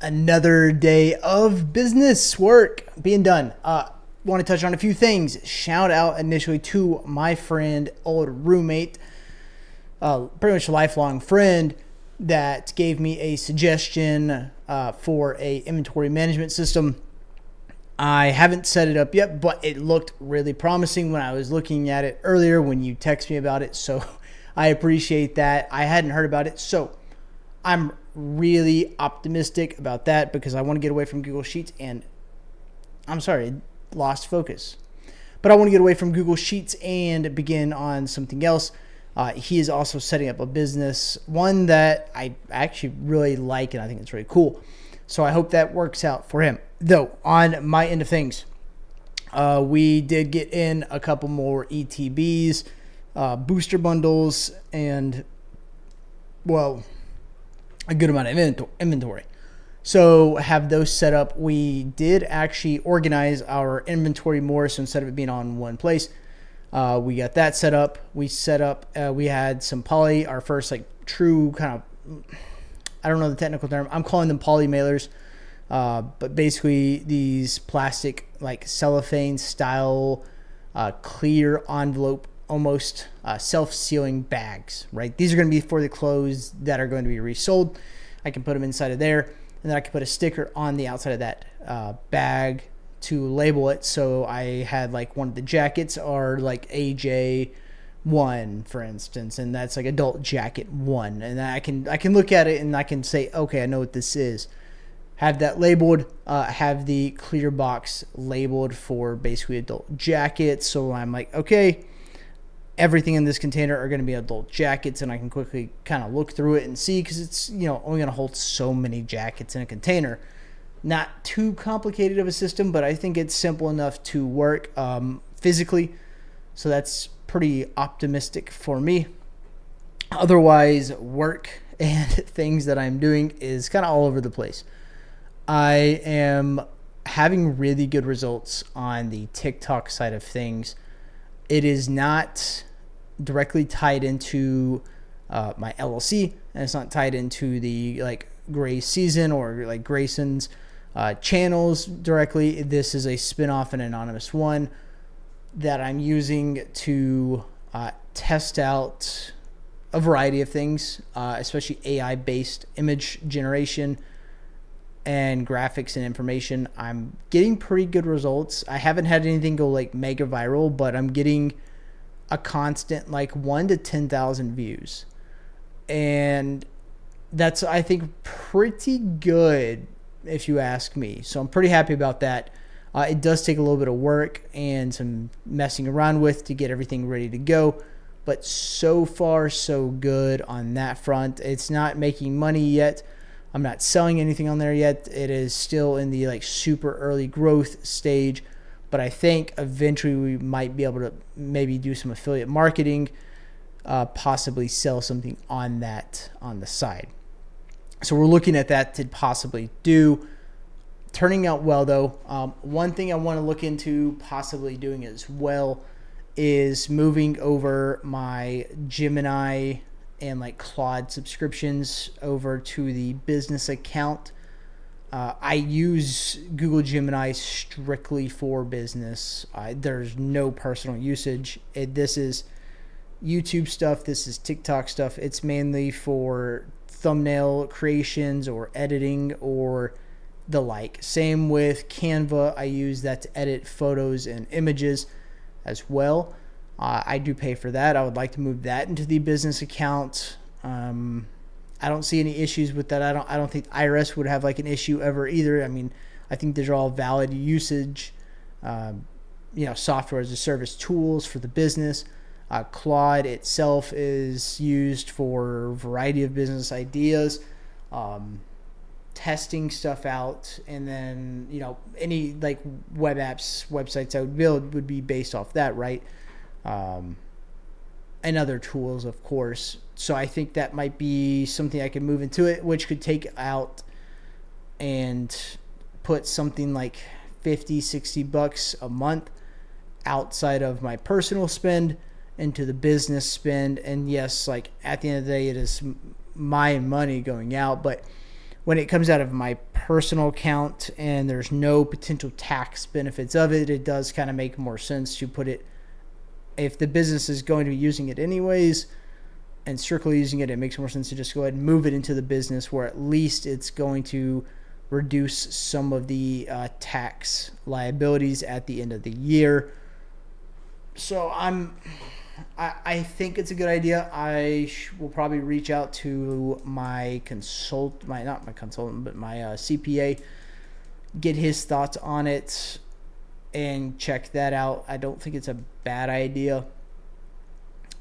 Another day of business work being done. Want to touch on a few things. Shout out initially to my friend, old roommate, pretty much a lifelong friend that gave me a suggestion for a inventory management system. I haven't set it up yet, but it looked really promising when I was looking at it earlier when you text me about it. So I appreciate that. I hadn't heard about it, so I'm really optimistic about that because I want to get away from Google Sheets and lost focus. But I want to get away from Google Sheets and begin on something else. He is also setting up a business, one that I actually really like and I think it's really cool. So I hope that works out for him. Though, on my end of things, we did get in a couple more ETBs, booster bundles, and, well, a good amount of inventory. So have those set up. We did actually organize our inventory more. So instead of it being on one place, we got that set up. We had some poly, our first true kind of, I don't know the technical term. I'm calling them poly mailers. But basically these plastic cellophane style, clear envelope, almost self-sealing bags, right? These are going to be for the clothes that are going to be resold. I can put them inside of there, and then I can put a sticker on the outside of that bag to label it. So I had one of the jackets are AJ1, for instance, and that's adult jacket 1, and I can look at it and I can say, okay, I know what this is. Have that labeled, have the clear box labeled for basically adult jackets. So I'm okay, everything in this container are going to be adult jackets, and I can quickly kind of look through it and see, because it's only going to hold so many jackets in a container. Not too complicated of a system, but I think it's simple enough to work physically. So that's pretty optimistic for me. Otherwise, work and things that I'm doing is kind of all over the place. I am having really good results on the TikTok side of things. It is not directly tied into my LLC, and it's not tied into the Gray Season or Grayson's channels directly. This is a spinoff and anonymous one that I'm using to test out a variety of things, especially AI-based image generation and graphics and information. I'm getting pretty good results. I haven't had anything go mega viral, but I'm getting a constant 1 to 10,000 views. And that's, I think, pretty good if you ask me. So I'm pretty happy about that. It does take a little bit of work and some messing around with to get everything ready to go. But so far, so good on that front. It's not making money yet. I'm not selling anything on there yet. It is still in the super early growth stage, but I think eventually we might be able to maybe do some affiliate marketing, possibly sell something on that on the side. So we're looking at that to possibly do. Turning out well though. One thing I want to look into possibly doing as well is moving over my Gemini and Claude subscriptions over to the business account. I use Google Gemini strictly for business. There's no personal usage. This is YouTube stuff. This is TikTok stuff. It's mainly for thumbnail creations or editing or the like. Same with Canva. I use that to edit photos and images as well. I do pay for that. I would like to move that into the business account. I don't see any issues with that. I don't think IRS would have an issue ever either. I mean, I think these are all valid usage, software as a service tools for the business. Claude itself is used for a variety of business ideas, testing stuff out, and then any web apps, websites I would build would be based off that, right? And other tools, of course. So I think that might be something I could move into it, which could take out and put something like $50-$60 a month outside of my personal spend into the business spend. And yes, at the end of the day, it is my money going out, but when it comes out of my personal account and there's no potential tax benefits of it, it does kind of make more sense to put it, if the business is going to be using it anyways and strictly using it, it makes more sense to just go ahead and move it into the business where at least it's going to reduce some of the tax liabilities at the end of the year. So I think it's a good idea. I will probably reach out to my CPA, get his thoughts on it, and check that out. I don't think it's a bad idea,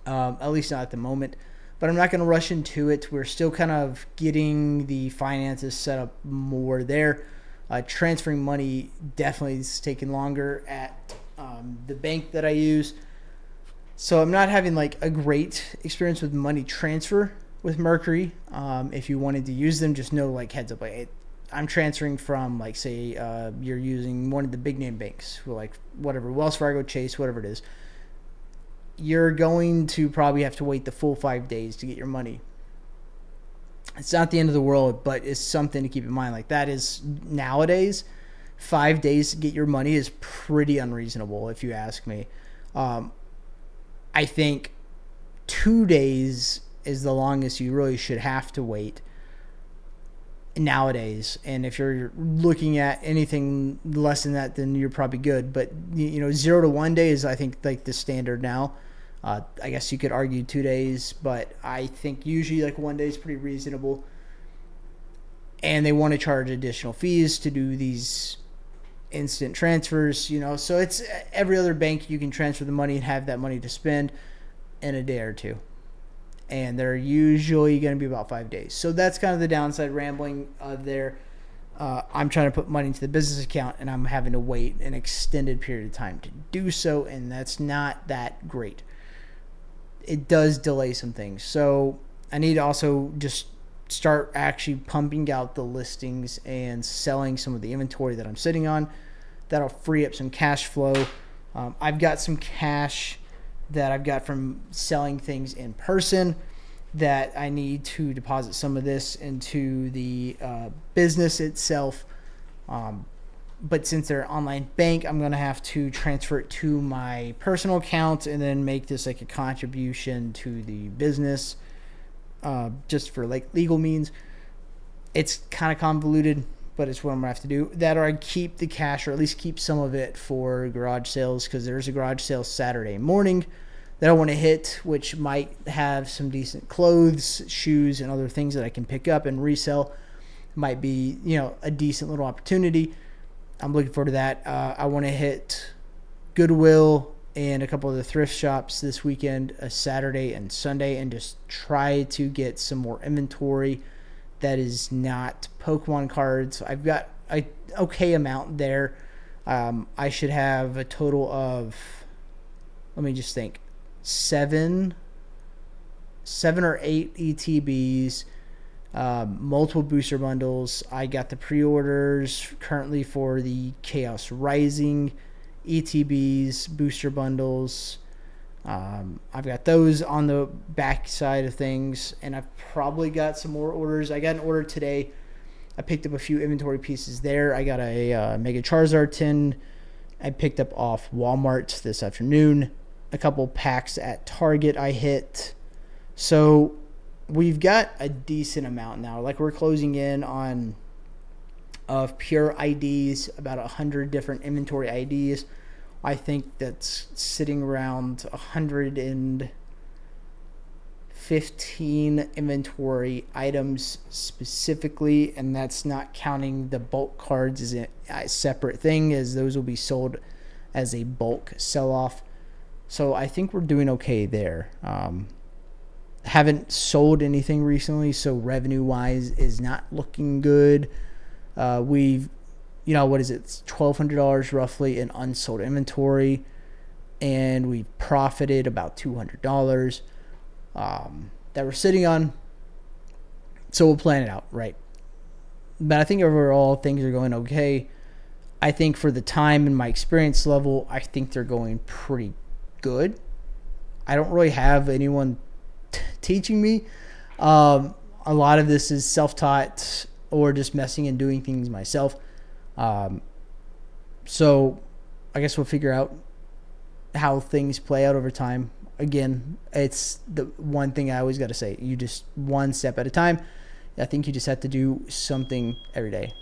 at least not at the moment. But I'm not going to rush into it. We're still kind of getting the finances set up more there. Transferring money definitely is taking longer at the bank that I use. So I'm not having like a great experience with money transfer with Mercury. If you wanted to use them, just know, like, heads up, like, I'm transferring from, like, say you're using one of the big name banks, like whatever, Wells Fargo, Chase, whatever it is. You're going to probably have to wait the full 5 days to get your money. It's not the end of the world, but it's something to keep in mind. Like, that is, nowadays, 5 days to get your money is pretty unreasonable, if you ask me. I think 2 days is the longest you really should have to wait nowadays. And if you're looking at anything less than that, then you're probably good. But, 0 to 1 day is, I think, like the standard now. I guess you could argue 2 days, but I think usually like 1 day is pretty reasonable. And they want to charge additional fees to do these instant transfers, so it's every other bank you can transfer the money and have that money to spend in a day or two. And they're usually going to be about 5 days. So that's kind of the downside, rambling there. I'm trying to put money into the business account and I'm having to wait an extended period of time to do so. And that's not that great. It does delay some things. So I need to also just start actually pumping out the listings and selling some of the inventory that I'm sitting on. That'll free up some cash flow. I've got some cash that I've got from selling things in person that I need to deposit some of this into the business itself. But since they're an online bank, I'm going to have to transfer it to my personal account and then make this like a contribution to the business, just for like legal means. It's kind of convoluted, but it's what I'm going to have to do. That, or I keep the cash, or at least keep some of it for garage sales, because there's a garage sale Saturday morning that I want to hit, which might have some decent clothes, shoes, and other things that I can pick up and resell. Might be, a decent little opportunity. I'm looking forward to that. I want to hit Goodwill and a couple of the thrift shops this weekend, a Saturday and Sunday, and just try to get some more inventory that is not Pokemon cards. I've got an okay amount there. I should have a total of, let me just think, seven or eight ETBs, multiple booster bundles. I got the pre-orders currently for the Chaos Rising ETBs, booster bundles. I've got those on the back side of things, and I've probably got some more orders. I got an order today. I picked up a few inventory pieces there. I got a Mega Charizard tin I picked up off Walmart this afternoon. A couple packs at Target I hit. So we've got a decent amount now. Like, we're closing in on of pure IDs, about 100 different inventory IDs. I think that's sitting around 115 inventory items specifically, and that's not counting the bulk cards as a separate thing, as those will be sold as a bulk sell-off. So I think we're doing okay there. Haven't sold anything recently, so revenue-wise is not looking good. We've, what is it? It's $1,200 roughly in unsold inventory, and we've profited about $200 that we're sitting on. So we'll plan it out, right? But I think overall things are going okay. I think for the time and my experience level, I think they're going pretty good. I don't really have anyone teaching me. A lot of this is self-taught or just messing and doing things myself. So I guess we'll figure out how things play out over time. Again, it's the one thing I always got to say. You just one step at a time. I think you just have to do something every day.